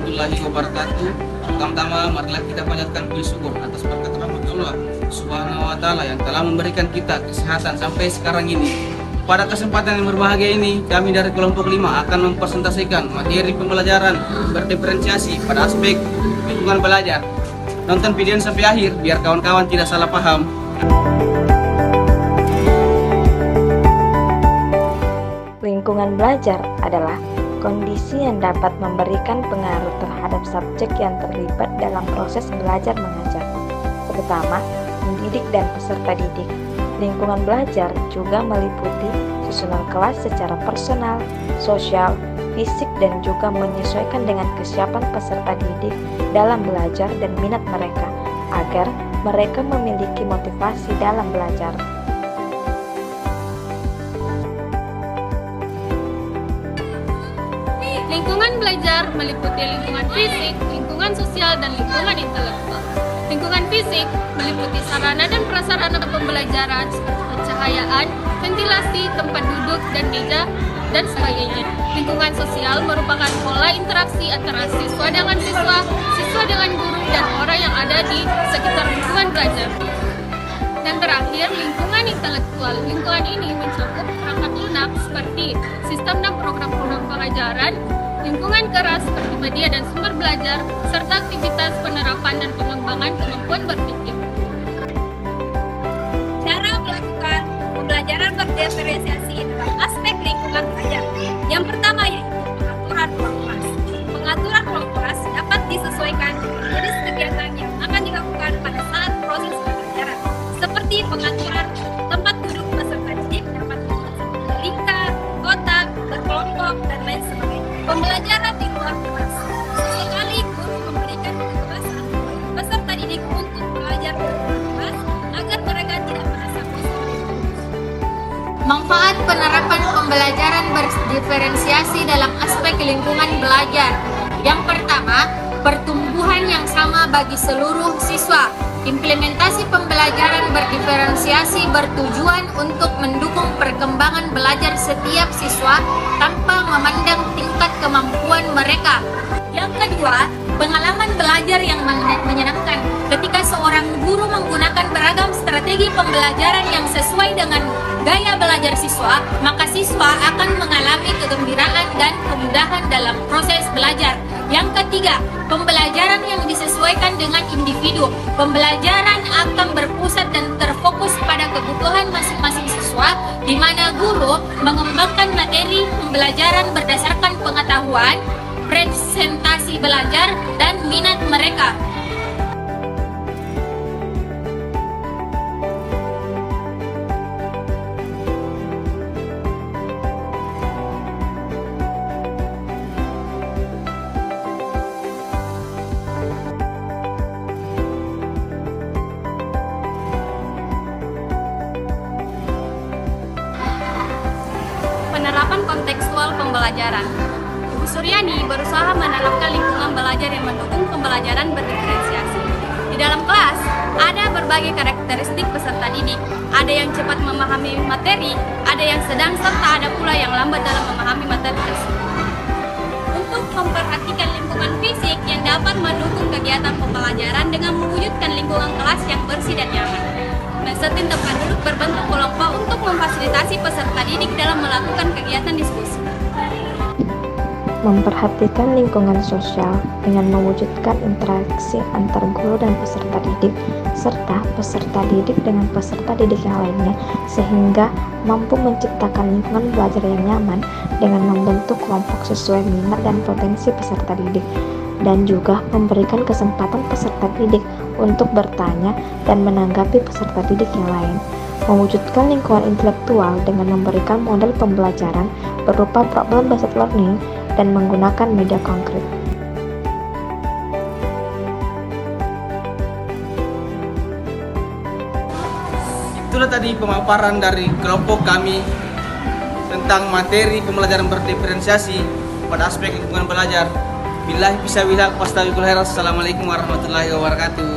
warahmatullahi wabarakatuh. Pertama-tama marilah kita panjatkan puji syukur atas berkat rahmat Allah Subhanahu wa taala yang telah memberikan kita kesehatan sampai sekarang ini. Pada kesempatan yang berbahagia ini, kami dari kelompok 5 akan mempresentasikan materi pembelajaran berdiferensiasi pada aspek lingkungan belajar. Nonton video sampai akhir biar kawan-kawan tidak salah paham. Lingkungan belajar adalah kondisi yang dapat memberikan pengaruh terhadap subjek yang terlibat dalam proses belajar mengajar, terutama pendidik dan peserta didik. Lingkungan belajar juga meliputi susunan kelas secara personal, sosial, fisik, dan juga menyesuaikan dengan kesiapan peserta didik dalam belajar dan minat mereka, agar mereka memiliki motivasi dalam belajar. Lingkungan belajar meliputi lingkungan fisik, lingkungan sosial, dan lingkungan intelektual. Lingkungan fisik meliputi sarana dan prasarana pembelajaran seperti pencahayaan, ventilasi, tempat duduk, dan meja, dan sebagainya. Lingkungan sosial merupakan pola interaksi antara siswa dengan siswa, siswa dengan guru, dan orang yang ada di sekitar lingkungan belajar. Dan terakhir, lingkungan intelektual. Lingkungan ini mencakup perangkat lunak seperti sistem dan program-program pengajaran, lingkungan keras seperti media dan sumber belajar, serta aktivitas penerapan dan pengembangan kemampuan berpikir. Cara melakukan pembelajaran berdiferensiasi dalam aspek lingkungan belajar. Yang pertama yaitu pengaturan ruang kelas. Pengaturan ruang kelas dapat disesuaikan dengan jenis kegiatan yang akan dilakukan pada saat proses pembelajaran, seperti pengaturan tempat duduk peserta didik dapat dibuat berlingkar, kotak, berkelompok, dan lain sebagainya. Pembelajaran di luar kelas. Sesekali guru memberikan kebebasan peserta didik untuk belajar di luar kelas agar mereka tidak merasa bosan. Manfaat penerapan pembelajaran berdiferensiasi dalam aspek lingkungan belajar. Yang pertama, pertumbuhan yang sama bagi seluruh siswa. Implementasi pembelajaran berdiferensiasi bertujuan untuk mendukung perkembangan belajar setiap siswa tanpa memandang tingkat kemampuan mereka. Yang kedua, pengalaman belajar yang menyenangkan. Ketika seorang guru menggunakan beragam strategi pembelajaran yang sesuai dengan gaya belajar siswa, maka siswa akan mengalami kegembiraan dan kemudahan dalam proses belajar. Yang ketiga, pembelajaran yang disesuaikan dengan individu. Pembelajaran akan berpusat dan terfokus pada kebutuhan masing-masing siswa, di mana guru mengembangkan materi pembelajaran berdasarkan pengetahuan, presentasi belajar, dan minat mereka. Penerapan kontekstual pembelajaran. Ibu Suryani berusaha menerapkan lingkungan belajar yang mendukung pembelajaran berdiferensiasi. Di dalam kelas, ada berbagai karakteristik peserta didik. Ada yang cepat memahami materi, ada yang sedang, serta ada pula yang lambat dalam memahami materi tersebut. Untuk memperhatikan lingkungan fisik yang dapat mendukung kegiatan pembelajaran dengan mewujudkan lingkungan kelas yang bersih dan nyaman. Mesetin tempat duduk berbentuk kelompok untuk memfasilitasi peserta didik dalam melakukan kegiatan diskusi. Memperhatikan lingkungan sosial dengan mewujudkan interaksi antar guru dan peserta didik, serta peserta didik dengan peserta didik yang lainnya, sehingga mampu menciptakan lingkungan belajar yang nyaman dengan membentuk kelompok sesuai minat dan potensi peserta didik, dan juga memberikan kesempatan peserta didik untuk bertanya dan menanggapi peserta didik yang lain. Mewujudkan lingkungan intelektual dengan memberikan model pembelajaran berupa problem-based learning dan menggunakan media konkret. Itulah tadi pemaparan dari kelompok kami tentang materi pembelajaran berdiferensiasi pada aspek lingkungan belajar. Billahi fisabilillah, wassalamualaikum warahmatullahi wabarakatuh.